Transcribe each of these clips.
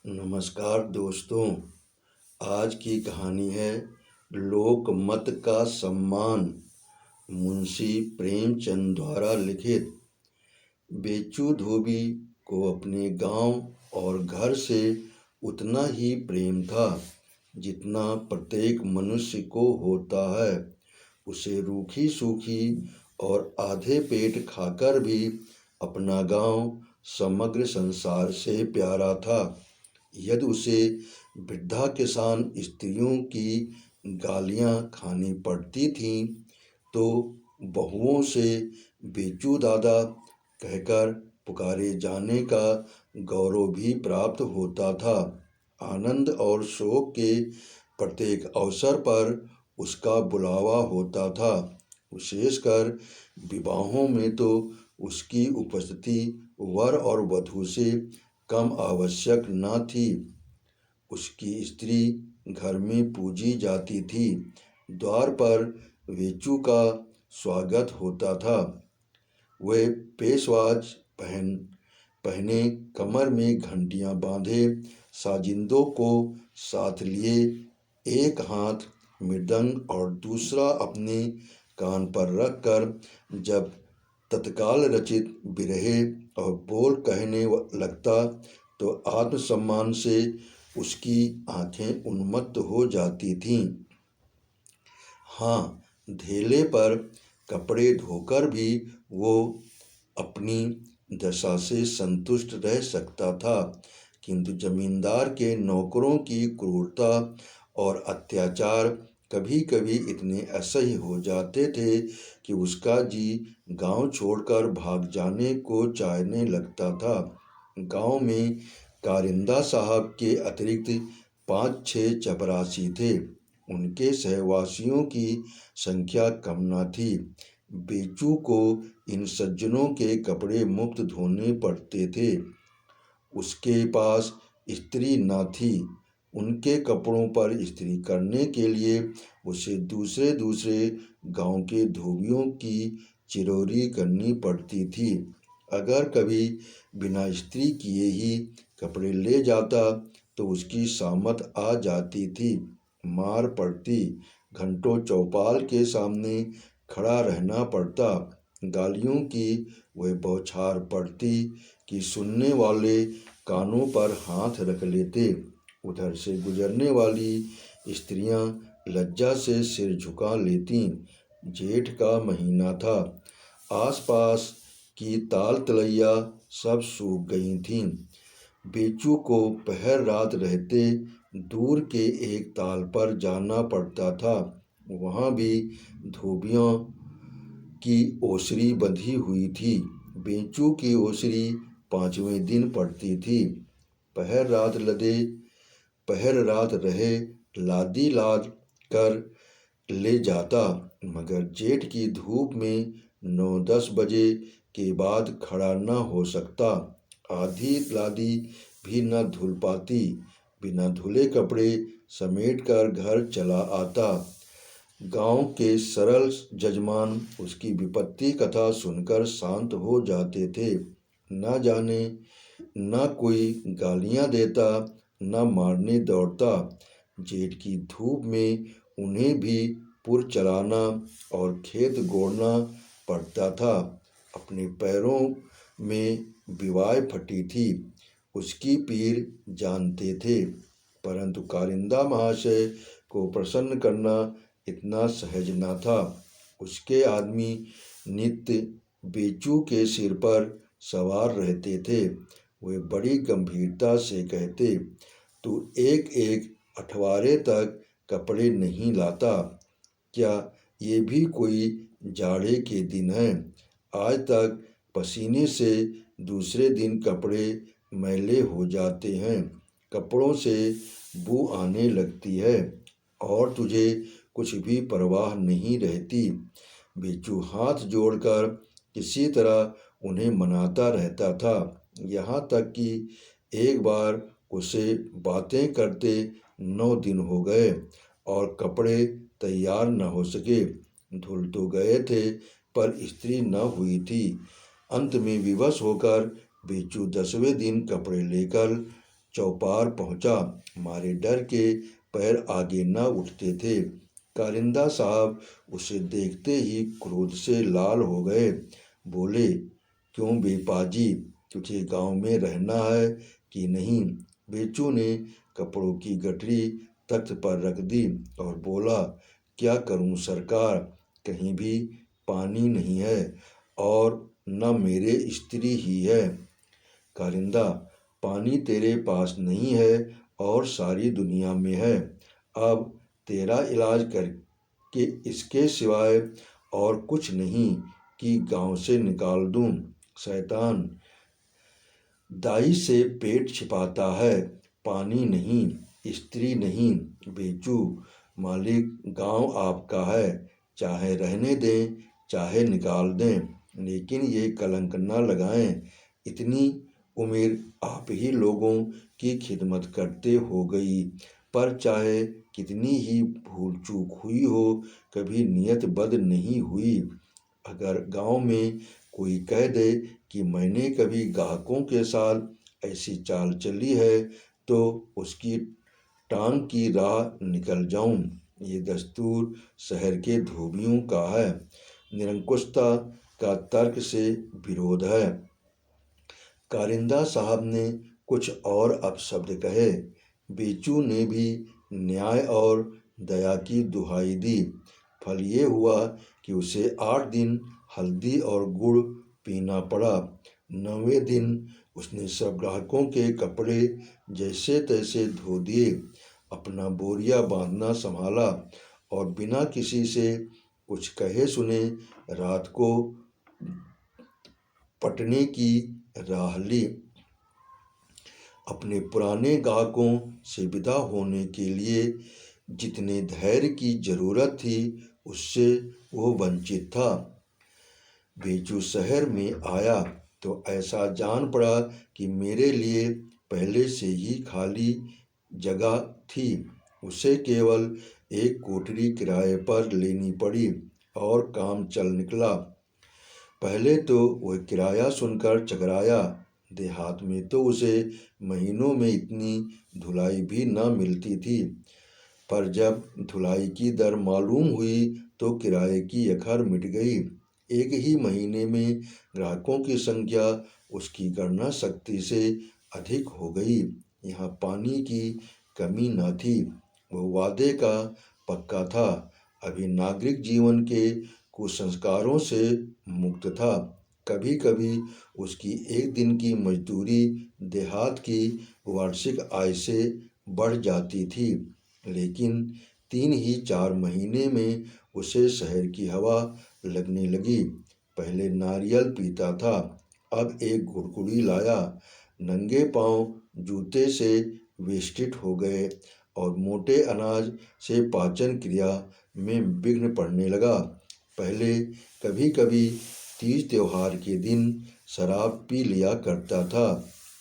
नमस्कार दोस्तों। आज की कहानी है लोकमत का सम्मान। मुंशी प्रेमचंद द्वारा लिखित। बेचू धोबी को अपने गांव और घर से उतना ही प्रेम था जितना प्रत्येक मनुष्य को होता है। उसे रूखी सूखी और आधे पेट खाकर भी अपना गांव समग्र संसार से प्यारा था। यदि उसे वृद्धा किसान स्त्रियों की गालियां खानी पड़ती थीं तो बहुओं से बेचू दादा कहकर पुकारे जाने का गौरव भी प्राप्त होता था। आनंद और शोक के प्रत्येक अवसर पर उसका बुलावा होता था। विशेषकर विवाहों में तो उसकी उपस्थिति वर और वधू से कम आवश्यक न थी। उसकी स्त्री घर में पूजी जाती थी। द्वार पर बेचू का स्वागत होता था। वह पेशवाज पहने कमर में घंटियां बांधे साजिंदों को साथ लिए एक हाथ मृदंग और दूसरा अपने कान पर रखकर जब तत्काल रचित बिरहे और बोल कहने लगता तो आत्मसम्मान से उसकी आंखें उन्मत्त हो जाती थीं। हाँ, धेले पर कपड़े धोकर भी वो अपनी दशा से संतुष्ट रह सकता था, किंतु जमींदार के नौकरों की क्रूरता और अत्याचार कभी कभी इतने असह्य हो जाते थे कि उसका जी गांव छोड़कर भाग जाने को चाहने लगता था। गांव में कारिंदा साहब के अतिरिक्त 5-6 चपरासी थे। उनके सहवासियों की संख्या कम न थी। बेचू को इन सज्जनों के कपड़े मुफ्त धोने पड़ते थे। उसके पास स्त्री न थी। उनके कपड़ों पर इस्त्री करने के लिए उसे दूसरे दूसरे गांव के धोबियों की चिरौरी करनी पड़ती थी। अगर कभी बिना इस्त्री किए ही कपड़े ले जाता तो उसकी शामत आ जाती थी, मार पड़ती। घंटों चौपाल के सामने खड़ा रहना पड़ता। गालियों की वह बौछार पड़ती कि सुनने वाले कानों पर हाथ रख लेते। उधर से गुजरने वाली स्त्रियां लज्जा से सिर झुका लेतीं। जेठ का महीना था। आसपास की ताल तलैया सब सूख गई थीं। बेचू को पहर रात रहते दूर के एक ताल पर जाना पड़ता था। वहाँ भी धोबियों की ओसरी बंधी हुई थी। बेचू की ओसरी 5वें दिन पड़ती थी। पहर रात रहे लादी लाद कर ले जाता, मगर जेठ की धूप में 9-10 बजे के बाद खड़ा न हो सकता। आधी लादी भी न धुल पाती। बिना धुले कपड़े समेट कर घर चला आता। गांव के सरल जजमान उसकी विपत्ति कथा सुनकर शांत हो जाते थे। न जाने न कोई गालियां देता न मारने दौड़ता। जेठ की धूप में उन्हें भी पुर चलाना और खेत गोड़ना पड़ता था। अपने पैरों में विवाय फटी थी, उसकी पीर जानते थे, परंतु कारिंदा महाशय को प्रसन्न करना इतना सहज न था। उसके आदमी नित्य बेचू के सिर पर सवार रहते थे। वे बड़ी गंभीरता से कहते, तू एक एक अठवारे तक कपड़े नहीं लाता, क्या ये भी कोई जाड़े के दिन हैं? आज तक पसीने से दूसरे दिन कपड़े मैले हो जाते हैं, कपड़ों से बू आने लगती है और तुझे कुछ भी परवाह नहीं रहती। बेचू हाथ जोड़कर किसी तरह उन्हें मनाता रहता था। यहाँ तक कि एक बार उसे बातें करते 9 दिन हो गए और कपड़े तैयार न हो सके। धुल तो गए थे पर इस्त्री न हुई थी। अंत में विवश होकर बेचू 10वें दिन कपड़े लेकर चौपार पहुंचा। मारे डर के पैर आगे न उठते थे। कारिंदा साहब उसे देखते ही क्रोध से लाल हो गए। बोले, क्यों बेपाजी, तुझे गांव में रहना है कि नहीं? बेचू ने कपड़ों की गठरी तख्त पर रख दी और बोला, क्या करूं सरकार, कहीं भी पानी नहीं है और न मेरे स्त्री ही है। कारिंदा, पानी तेरे पास नहीं है और सारी दुनिया में है। अब तेरा इलाज करके इसके सिवाय और कुछ नहीं कि गांव से निकाल दूं। शैतान दाई से पेट छिपाता है, पानी नहीं, स्त्री नहीं। बेचू, मालिक गांव आपका है, चाहे रहने दें चाहे निकाल दें, लेकिन ये कलंक न लगाएं। इतनी उम्र आप ही लोगों की खिदमत करते हो गई, पर चाहे कितनी ही भूल चूक हुई हो, कभी नियत बद नहीं हुई। अगर गांव में कोई कह दे कि मैंने कभी ग्राहकों के साथ ऐसी चाल चली है, तो उसकी टांग की राह निकल जाऊं। ये दस्तूर शहर के धोबियों का है, निरंकुशता का तर्क से विरोध है। कारिंदा साहब ने कुछ और अपशब्द कहे। बेचू ने भी न्याय और दया की दुहाई दी। फल ये हुआ कि उसे 8 दिन हल्दी और गुड़ पीना पड़ा। 9वें दिन उसने सब ग्राहकों के कपड़े जैसे तैसे धो दिए, अपना बोरिया बांधना संभाला और बिना किसी से कुछ कहे सुने रात को पटने की राह ली। अपने पुराने ग्राहकों से विदा होने के लिए जितने धैर्य की जरूरत थी, उससे वो वंचित था। बेचू शहर में आया तो ऐसा जान पड़ा कि मेरे लिए पहले से ही खाली जगह थी। उसे केवल एक कोठरी किराए पर लेनी पड़ी और काम चल निकला। पहले तो वह किराया सुनकर चकराया। देहात में तो उसे महीनों में इतनी धुलाई भी न मिलती थी, पर जब धुलाई की दर मालूम हुई तो किराए की अखर मिट गई। एक ही महीने में ग्राहकों की संख्या उसकी गणना शक्ति से अधिक हो गई। यहाँ पानी की कमी न थी, वह वादे का पक्का था, अभी नागरिक जीवन के कुसंस्कारों से मुक्त था। कभी कभी उसकी एक दिन की मजदूरी देहात की वार्षिक आय से बढ़ जाती थी, लेकिन 3 ही 4 महीने में उसे शहर की हवा लगने लगी। पहले नारियल पीता था, अब एक गुड़गुड़ी लाया। नंगे पांव जूते से वेष्टित हो गए और मोटे अनाज से पाचन क्रिया में विघ्न पड़ने लगा। पहले कभी कभी तीज त्योहार के दिन शराब पी लिया करता था,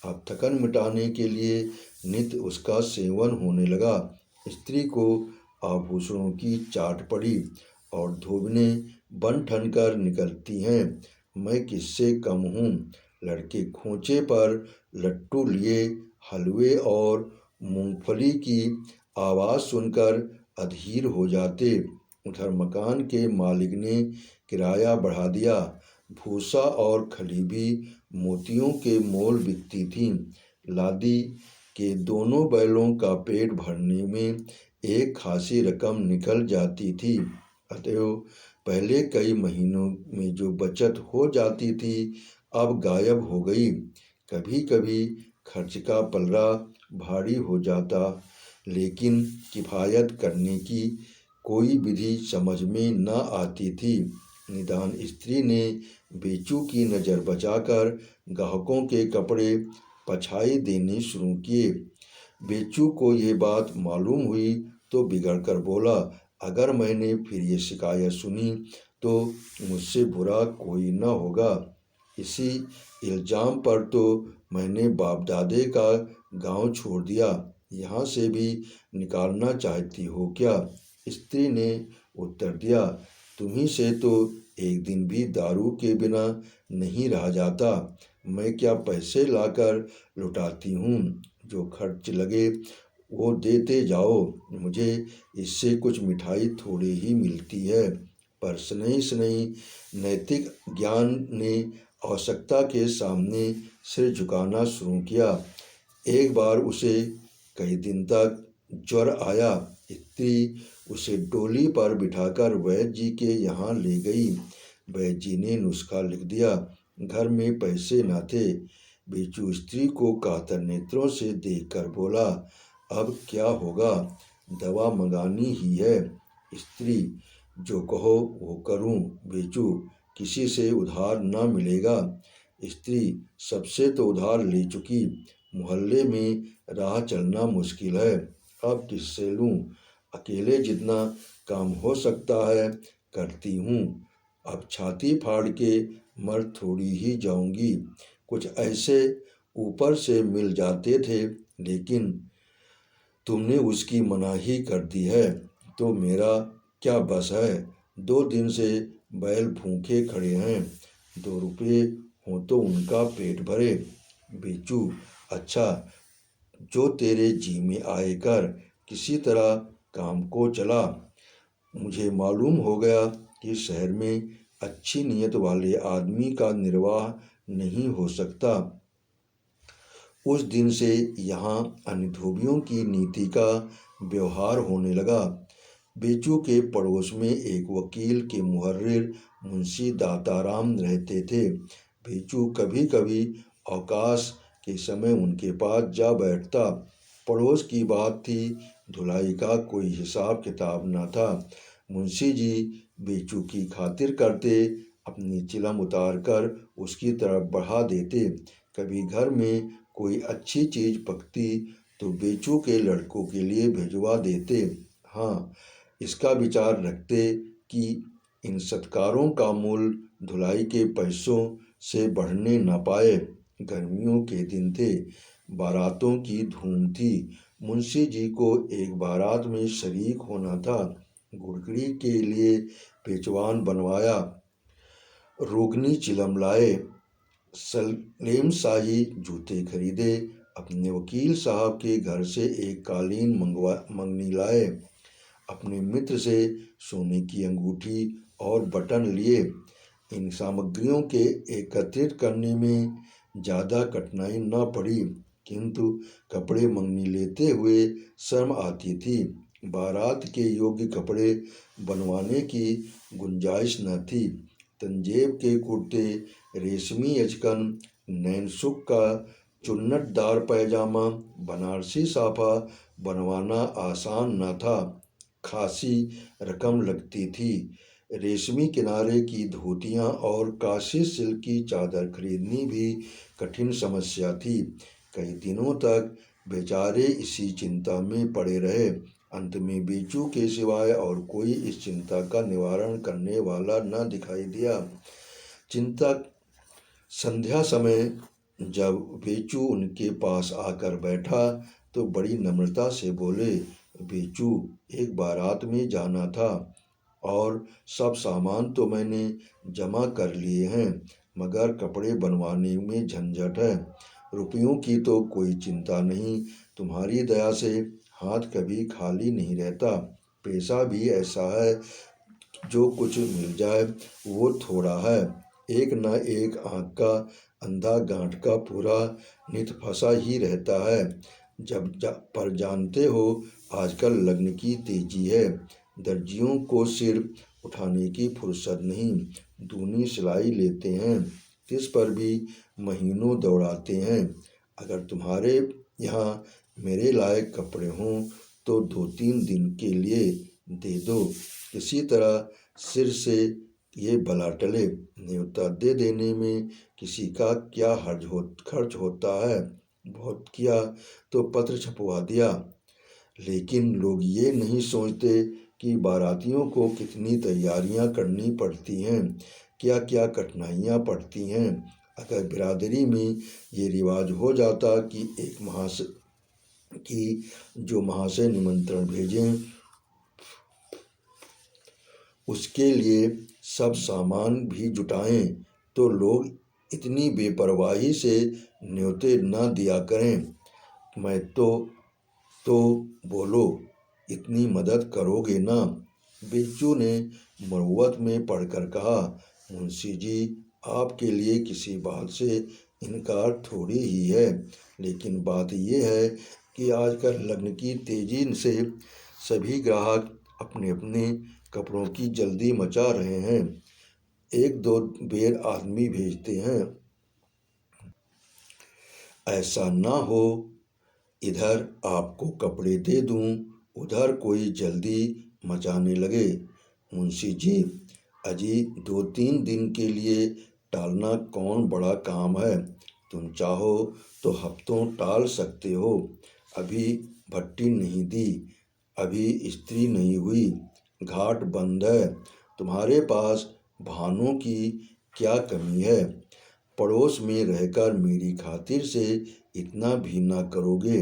अब थकन मिटाने के लिए नित्य उसका सेवन होने लगा। स्त्री को आभूषणों की चाट पड़ी और धोबने बन ठन कर निकलती हैं। मैं किससे कम हूँ? लड़के खोंचे पर लट्टू लिए हलवे और मूंगफली की आवाज़ सुनकर अधीर हो जाते। उधर मकान के मालिक ने किराया बढ़ा दिया। भूसा और खली भी मोतियों के मोल बिकती थीं। लादी के दोनों बैलों का पेट भरने में एक खासी रकम निकल जाती थी, अतएव पहले कई महीनों में जो बचत हो जाती थी, अब गायब हो गई। कभी कभी खर्च का पलड़ा भारी हो जाता, लेकिन किफायत करने की कोई विधि समझ में न आती थी। निदान स्त्री ने बेचू की नज़र बचाकर ग्राहकों के कपड़े पछाई देने शुरू किए। बेचू को ये बात मालूम हुई तो बिगड़ कर बोला, अगर मैंने फिर ये शिकायत सुनी तो मुझसे बुरा कोई न होगा। इसी इल्ज़ाम पर तो मैंने बाप दादे का गांव छोड़ दिया, यहाँ से भी निकालना चाहती हो क्या? स्त्री ने उत्तर दिया, तुम्ही से तो एक दिन भी दारू के बिना नहीं रहा जाता। मैं क्या पैसे लाकर लुटाती हूँ? जो खर्च लगे वो देते जाओ, मुझे इससे कुछ मिठाई थोड़ी ही मिलती है। पर स्नेही स्नेही नैतिक ज्ञान ने आवश्यकता के सामने सिर झुकाना शुरू किया। एक बार उसे कई दिन तक ज्वर आया। स्त्री उसे डोली पर बिठाकर वैद्य जी के यहाँ ले गई। वैद्य जी ने नुस्खा लिख दिया। घर में पैसे न थे। बेचू स्त्री को कातर नेत्रों से देखकर बोला, अब क्या होगा? दवा मंगानी ही है। स्त्री, जो कहो वो करूं। बेचू, किसी से उधार न मिलेगा। स्त्री, सबसे तो उधार ले चुकी। मोहल्ले में राह चलना मुश्किल है, अब किससे लूं? अकेले जितना काम हो सकता है करती हूँ। अब छाती फाड़ के मर थोड़ी ही जाऊंगी। कुछ ऐसे ऊपर से मिल जाते थे, लेकिन तुमने उसकी मनाही कर दी है, तो मेरा क्या बस है? 2 दिन से बैल भूखे खड़े हैं, 2 रुपये हो तो उनका पेट भरे। बेचू, अच्छा, जो तेरे जी में आए कर, किसी तरह काम को चला। मुझे मालूम हो गया कि शहर में अच्छी नीयत वाले आदमी का निर्वाह नहीं हो सकता। उस दिन से यहाँ अनधोबियों की नीति का व्यवहार होने लगा। बेचू के पड़ोस में एक वकील के मुहर्रिर मुंशी दाताराम रहते थे। बेचू कभी कभी अवकाश के समय उनके पास जा बैठता। पड़ोस की बात थी, धुलाई का कोई हिसाब किताब न था। मुंशी जी बेचू की खातिर करते, अपनी चिलम उतार कर उसकी तरफ बढ़ा देते। कभी घर में कोई अच्छी चीज़ पकती तो बेचू के लड़कों के लिए भिजवा देते। हाँ, इसका विचार रखते कि इन सत्कारों का मूल धुलाई के पैसों से बढ़ने न पाए। गर्मियों के दिन थे, बारातों की धूम थी। मुंशी जी को एक बारात में शरीक होना था। गुड़गड़ी के लिए पेचवान बनवाया, रोगनी चिलम लाए, सलेम शाही जूते खरीदे। अपने वकील साहब के घर से एक कालीन मंगनी लाए। अपने मित्र से सोने की अंगूठी और बटन लिए। इन सामग्रियों के एकत्रित करने में ज़्यादा कठिनाई न पड़ी, किंतु कपड़े मंगनी लेते हुए शर्म आती थी। बारात के योग्य कपड़े बनवाने की गुंजाइश न थी। तंजेब के कुर्ते, रेशमी अचकन, नैनसुख का चुन्नटदार पैजामा, बनारसी साफा बनवाना आसान न था, खासी रकम लगती थी। रेशमी किनारे की धोतियाँ और काशी सिल्क की चादर खरीदनी भी कठिन समस्या थी। कई दिनों तक बेचारे इसी चिंता में पड़े रहे। अंत में बेचू के सिवाय और कोई इस चिंता का निवारण करने वाला न दिखाई दिया। चिंता संध्या समय जब बेचू उनके पास आकर बैठा तो बड़ी नम्रता से बोले, बेचू, एक बारात में जाना था और सब सामान तो मैंने जमा कर लिए हैं, मगर कपड़े बनवाने में झंझट है। रुपयों की तो कोई चिंता नहीं, तुम्हारी दया से हाथ कभी खाली नहीं रहता। पैसा भी ऐसा है, जो कुछ मिल जाए वो थोड़ा है। एक न एक आँख का अंधा गांठ का पूरा नित फंसा ही रहता है। पर जानते हो, आजकल लग्न की तेजी है। दर्जियों को सिर उठाने की फुर्सत नहीं, दूनी सिलाई लेते हैं, तिस पर भी महीनों दौड़ाते हैं। अगर तुम्हारे यहाँ मेरे लायक कपड़े हों तो 2-3 दिन के लिए दे दो, किसी तरह सिर से ये बला टले। न्योता दे देने में किसी का क्या खर्च होता है, बहुत किया तो पत्र छपवा दिया। लेकिन लोग ये नहीं सोचते कि बारातियों को कितनी तैयारियां करनी पड़ती हैं, क्या क्या कठिनाइयां पड़ती हैं। अगर बिरादरी में ये रिवाज हो जाता कि जो महाशय निमंत्रण भेजें, उसके लिए सब सामान भी जुटाएं, तो लोग इतनी बेपरवाही से न्योते न दिया करें। मैं तो बोलो, इतनी मदद करोगे ना? बेचू ने मरुवत में पढ़कर कहा, मुंशी जी, आपके लिए किसी बात से इनकार थोड़ी ही है, लेकिन बात यह है कि आजकल लग्न की तेजी से सभी ग्राहक अपने अपने कपड़ों की जल्दी मचा रहे हैं। एक दो बेर आदमी भेजते हैं। ऐसा ना हो इधर आपको कपड़े दे दूं, उधर कोई जल्दी मचाने लगे। मुंशी जी, अजी 2-3 दिन के लिए टालना कौन बड़ा काम है? तुम चाहो तो हफ्तों टाल सकते हो। अभी भट्टी नहीं दी, अभी इस्त्री नहीं हुई, घाट बंद है। तुम्हारे पास बहानों की क्या कमी है? पड़ोस में रहकर मेरी खातिर से इतना भी ना करोगे?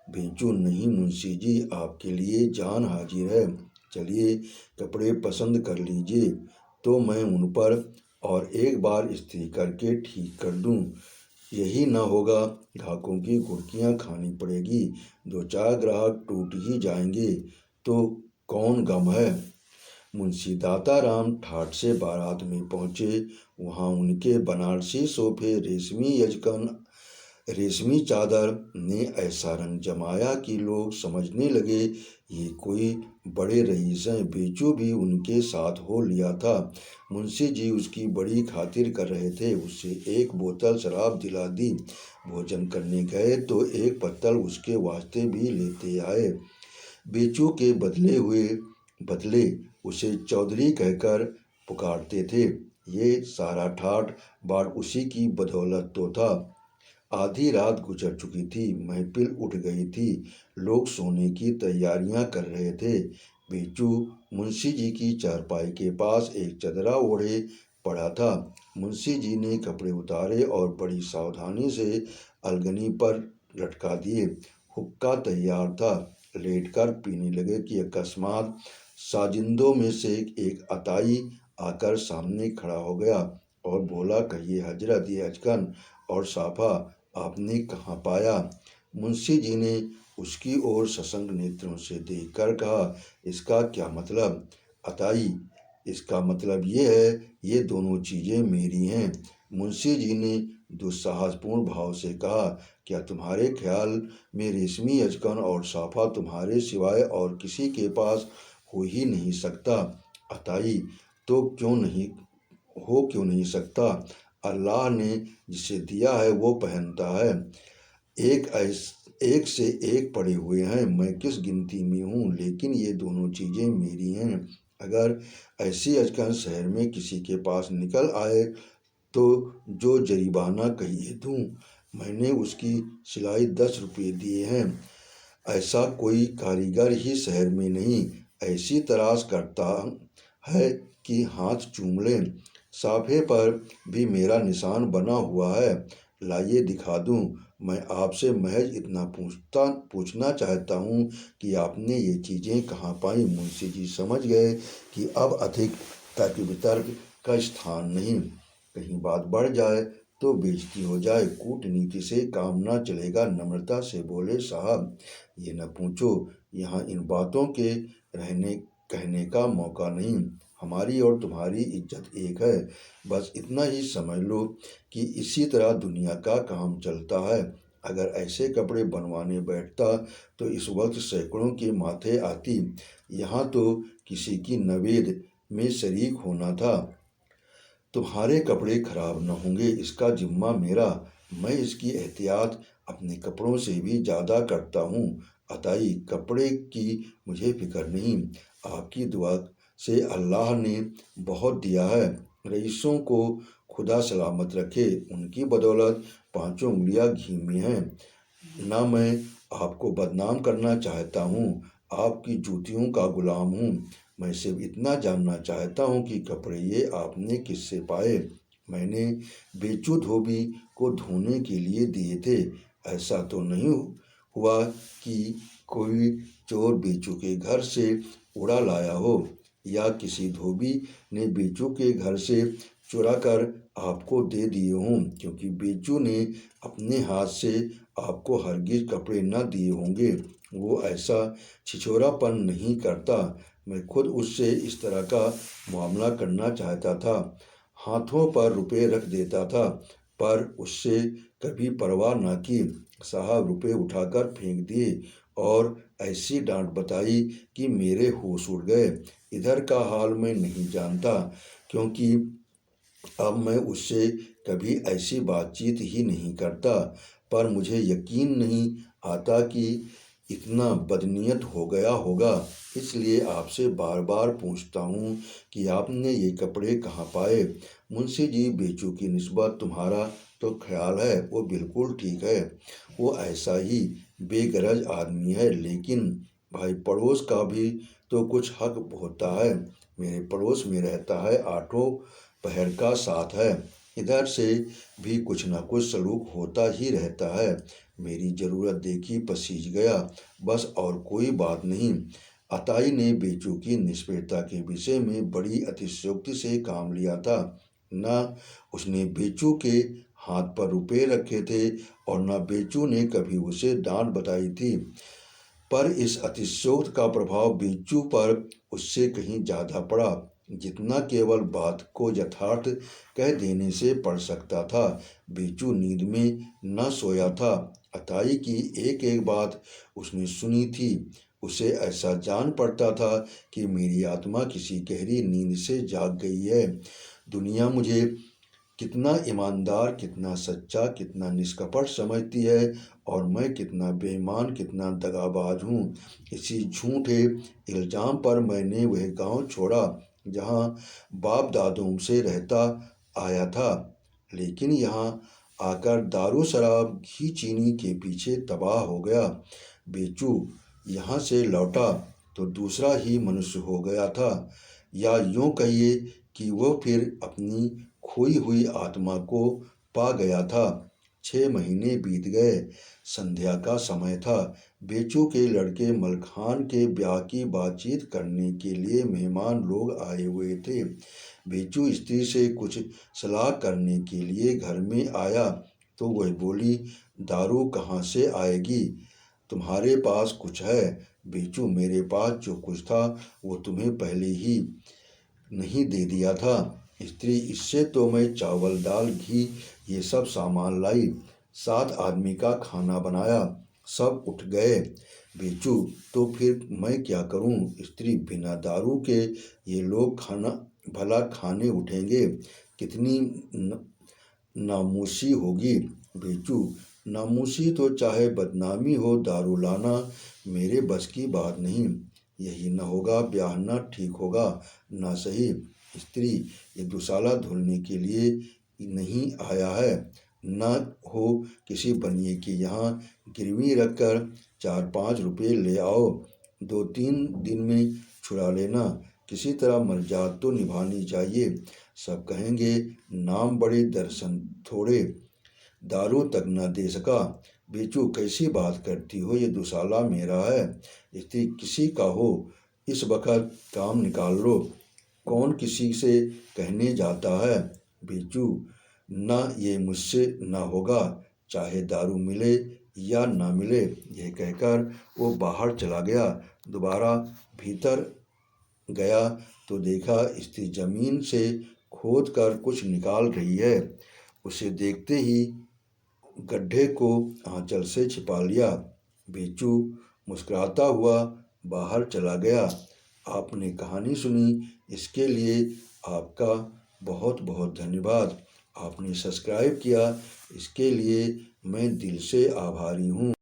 बेचू, नहीं मुंशी जी, आपके लिए जान हाजिर है। चलिए कपड़े पसंद कर लीजिए तो मैं उन पर और एक बार इस्त्री करके ठीक कर दूं। यही न होगा ग्राहकों की घुड़कियां खानी पड़ेगी। 2-4 ग्राहक टूट ही जाएंगे तो कौन गम है? मुंशी दाताराम ठाठ से बारात में पहुंचे। वहां उनके बनारसी सोफे, रेशमी यजकन, रेशमी चादर ने ऐसा रंग जमाया कि लोग समझने लगे ये कोई बड़े रईस हैं। बेचू भी उनके साथ हो लिया था। मुंशी जी उसकी बड़ी खातिर कर रहे थे। उससे एक बोतल शराब दिला दी। भोजन करने गए तो एक पत्तल उसके वास्ते भी लेते आए। बेचू के बदले उसे चौधरी कहकर पुकारते थे। ये सारा ठाठ बाट उसी की बदौलत तो था। आधी रात गुजर चुकी थी। महफिल उठ गई थी। लोग सोने की तैयारियां कर रहे थे। बेचू मुंशी जी की चारपाई के पास एक चदरा ओढ़े पड़ा था। मुंशी जी ने कपड़े उतारे और बड़ी सावधानी से अलगनी पर लटका दिए। हुक्का तैयार था। लेटकर पीने लगे कि अकस्मात साजिंदों में से एक अताई आकर सामने खड़ा हो गया और बोला, कहिए हजरत, ये अचकन और साफा आपने कहाँ पाया? मुंशी जी ने उसकी ओर सशंक नेत्रों से देखकर कहा, इसका क्या मतलब? अताई, इसका मतलब ये है, ये दोनों चीज़ें मेरी हैं। मुंशी जी ने दुस्साहसपूर्ण भाव से कहा, क्या तुम्हारे ख्याल में रेशमी अचकन और साफा तुम्हारे सिवाय और किसी के पास हो ही नहीं सकता? अताई, तो क्यों नहीं सकता? अल्लाह ने जिसे दिया है वो पहनता है। एक से एक पड़े हुए हैं। मैं किस गिनती में हूँ, लेकिन ये दोनों चीज़ें मेरी हैं। अगर ऐसी अचकन शहर में किसी के पास निकल आए तो जो जरीबाना कहिए दूँ। मैंने उसकी सिलाई 10 रुपये दिए हैं। ऐसा कोई कारीगर ही शहर में नहीं। ऐसी तराश करता है कि हाथ चूम लें। साफे पर भी मेरा निशान बना हुआ है। लाइए दिखा दूं। मैं आपसे महज इतना पूछना चाहता हूँ कि आपने ये चीज़ें कहाँ पाई? मुंशी जी समझ गए कि अब अधिक तर्क वितर्क का स्थान नहीं। कहीं बात बढ़ जाए तो बेइज्जती हो जाए। कूटनीति से काम ना चलेगा। नम्रता से बोले, साहब ये न पूछो, यहाँ इन बातों के रहने कहने का मौका नहीं। हमारी और तुम्हारी इज्जत एक है। बस इतना ही समझ लो कि इसी तरह दुनिया का काम चलता है। अगर ऐसे कपड़े बनवाने बैठता तो इस वक्त सैकड़ों के माथे आती। यहाँ तो किसी की नवेद में शरीक होना था। तुम्हारे कपड़े खराब न होंगे, इसका जिम्मा मेरा। मैं इसकी एहतियात अपने कपड़ों से भी ज़्यादा करता हूँ। अताई, कपड़े की मुझे फिक्र नहीं। आपकी दुआ से अल्लाह ने बहुत दिया है। रईसों को खुदा सलामत रखे। उनकी बदौलत पांचों उंगलियां घी में हैं। ना मैं आपको बदनाम करना चाहता हूँ, आपकी जूतियों का गुलाम हूँ। मैं सिर्फ इतना जानना चाहता हूँ कि कपड़े ये आपने किससे पाए? मैंने बेचू धोबी को धोने के लिए दिए थे। ऐसा तो नहीं हुआ कि कोई चोर बेचू के घर से उड़ा लाया हो, या किसी धोबी ने बेचू के घर से चुरा कर आपको दे दिए हों, क्योंकि बेचू ने अपने हाथ से आपको हरगिज कपड़े न दिए होंगे। वो ऐसा छिछोरापन नहीं करता। मैं खुद उससे इस तरह का मामला करना चाहता था। हाथों पर रुपए रख देता था, पर उससे कभी परवाह न की। साहब रुपए उठाकर फेंक दिए और ऐसी डांट बताई कि मेरे होश उड़ गए। इधर का हाल मैं नहीं जानता, क्योंकि अब मैं उससे कभी ऐसी बातचीत ही नहीं करता। पर मुझे यकीन नहीं आता कि इतना बदनीयत हो गया होगा। इसलिए आपसे बार बार पूछता हूँ कि आपने ये कपड़े कहाँ पाए। मुंशी जी, बेचू की निस्बत तुम्हारा तो ख्याल है वो बिल्कुल ठीक है। वो ऐसा ही बेगरज आदमी है, लेकिन भाई पड़ोस का भी तो कुछ हक होता है। मेरे पड़ोस में रहता है, आठों पहर का साथ है। इधर से भी कुछ न कुछ सलूक होता ही रहता है। मेरी ज़रूरत देखी पसीज गया, बस और कोई बात नहीं। अताई ने बेचू की निष्ठुरता के विषय में बड़ी अतिशयोक्ति से काम लिया था। न उसने बेचू के हाथ पर रुपए रखे थे और न बेचू ने कभी उसे डांट बताई थी। पर इस अतिशयोक्ति का प्रभाव बेचू पर उससे कहीं ज़्यादा पड़ा, जितना केवल बात को यथार्थ कह देने से पड़ सकता था। बेचू नींद में न सोया था। अताई की एक एक बात उसने सुनी थी। उसे ऐसा जान पड़ता था कि मेरी आत्मा किसी गहरी नींद से जाग गई है। दुनिया मुझे कितना ईमानदार, कितना सच्चा, कितना निष्कपट समझती है, और मैं कितना बेईमान, कितना दगाबाज हूँ। इसी झूठे इल्ज़ाम पर मैंने वह गांव छोड़ा जहाँ बाप दादों से रहता आया था, लेकिन यहाँ आकर दारू शराब घी चीनी के पीछे तबाह हो गया। बेचू यहाँ से लौटा तो दूसरा ही मनुष्य हो गया था, या यूँ कहिए कि वो फिर अपनी खोई हुई आत्मा को पा गया था। 6 महीने बीत गए। संध्या का समय था। बेचू के लड़के मलखान के ब्याह की बातचीत करने के लिए मेहमान लोग आए हुए थे। बेचू स्त्री से कुछ सलाह करने के लिए घर में आया तो वह बोली, दारू कहाँ से आएगी? तुम्हारे पास कुछ है? बेचू, मेरे पास जो कुछ था वो तुम्हें पहले ही नहीं दे दिया था। स्त्री, इससे तो मैं चावल दाल घी ये सब सामान लाई। 7 आदमी का खाना बनाया, सब उठ गए। बेचू, तो फिर मैं क्या करूं? स्त्री, बिना दारू के ये लोग खाना भला खाने उठेंगे? कितनी नामूसी होगी। बेचू, नामूसी तो चाहे बदनामी हो, दारू लाना मेरे बस की बात नहीं। यही न होगा, ब्याह न ठीक होगा, ना सही। स्त्री, ये दुसाला धुलने के लिए नहीं आया है। न हो किसी बनिए के यहाँ गिरवी रखकर 4-5 रुपये ले आओ, 2-3 दिन में छुड़ा लेना। किसी तरह मर्जाद तो निभानी चाहिए। सब कहेंगे नाम बड़े दर्शन थोड़े, दारू तक न दे सका। बेचू, कैसी बात करती हो? ये दुसाला मेरा है। स्त्री, किसी का हो, इस वक्त काम निकाल लो। कौन किसी से कहने जाता है? बेचू, ना ये मुझसे ना होगा, चाहे दारू मिले या ना मिले। यह कहकर वो बाहर चला गया। दोबारा भीतर गया तो देखा स्त्री जमीन से खोद कर कुछ निकाल रही है। उसे देखते ही गड्ढे को आंचल से छिपा लिया। बेचू मुस्कुराता हुआ बाहर चला गया। आपने कहानी सुनी, इसके लिए आपका बहुत बहुत धन्यवाद। आपने सब्सक्राइब किया, इसके लिए मैं दिल से आभारी हूँ।